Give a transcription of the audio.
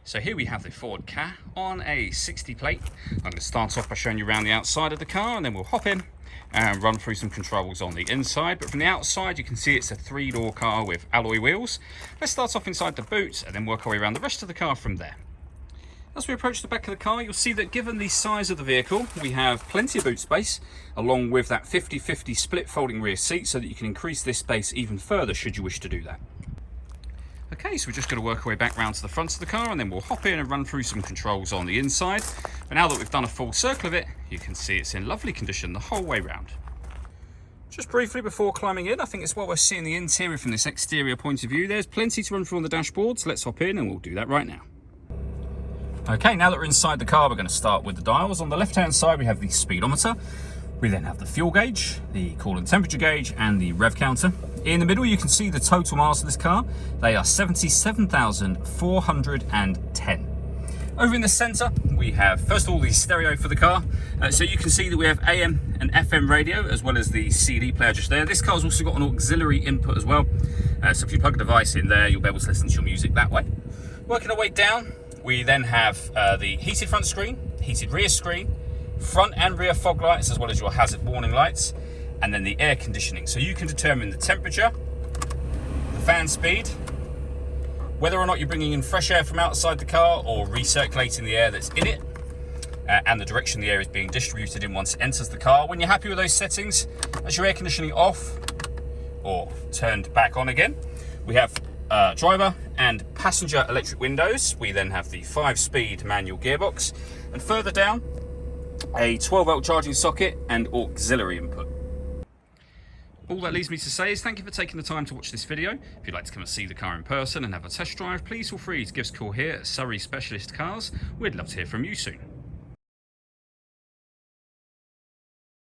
So here we have the Ford KA on a 60 plate. I'm going to start off by showing you around the outside of the car, and then we'll hop in and run through some controls on the inside. But from the outside you can see it's a 3-door car with alloy wheels. Let's start off inside the boot and then work our way around the rest of the car from there. As we approach the back of the car, you'll see that given the size of the vehicle, we have plenty of boot space, along with that 50-50 split folding rear seat, so that you can increase this space even further should you wish to do that. Okay, so we're just going to work our way back round to the front of the car, and then we'll hop in and run through some controls on the inside. But now that we've done a full circle of it, you can see it's in lovely condition the whole way round. Just briefly before climbing in, I think it's while we're seeing the interior from this exterior point of view, there's plenty to run through on the dashboard, so let's hop in and we'll do that right now. Okay, now that we're inside the car, we're going to start with the dials. On the left-hand side, we have the speedometer. We then have the fuel gauge, the coolant temperature gauge, and the rev counter. In the middle, you can see the total miles of this car. They are 77,410. Over in the center, we have, first of all, the stereo for the car. So you can see that we have AM and FM radio, as well as the CD player just there. This car's also got an auxiliary input as well. So if you plug a device in there, you'll be able to listen to your music that way. Working our way down, we then have the heated front screen, heated rear screen, front and rear fog lights, as well as your hazard warning lights, and then the air conditioning. So you can determine the temperature, the fan speed, whether or not you're bringing in fresh air from outside the car or recirculating the air that's in it, and the direction the air is being distributed in once it enters the car. When you're happy with those settings, as your air conditioning off or turned back on again, we have driver and passenger electric windows. We then have the 5-speed manual gearbox, and further down, a 12-volt charging socket and auxiliary input. All that leaves me to say is thank you for taking the time to watch this video. If you'd like to come and see the car in person and have a test drive, please feel free to give us a call here at Surrey Specialist Cars. We'd love to hear from you soon.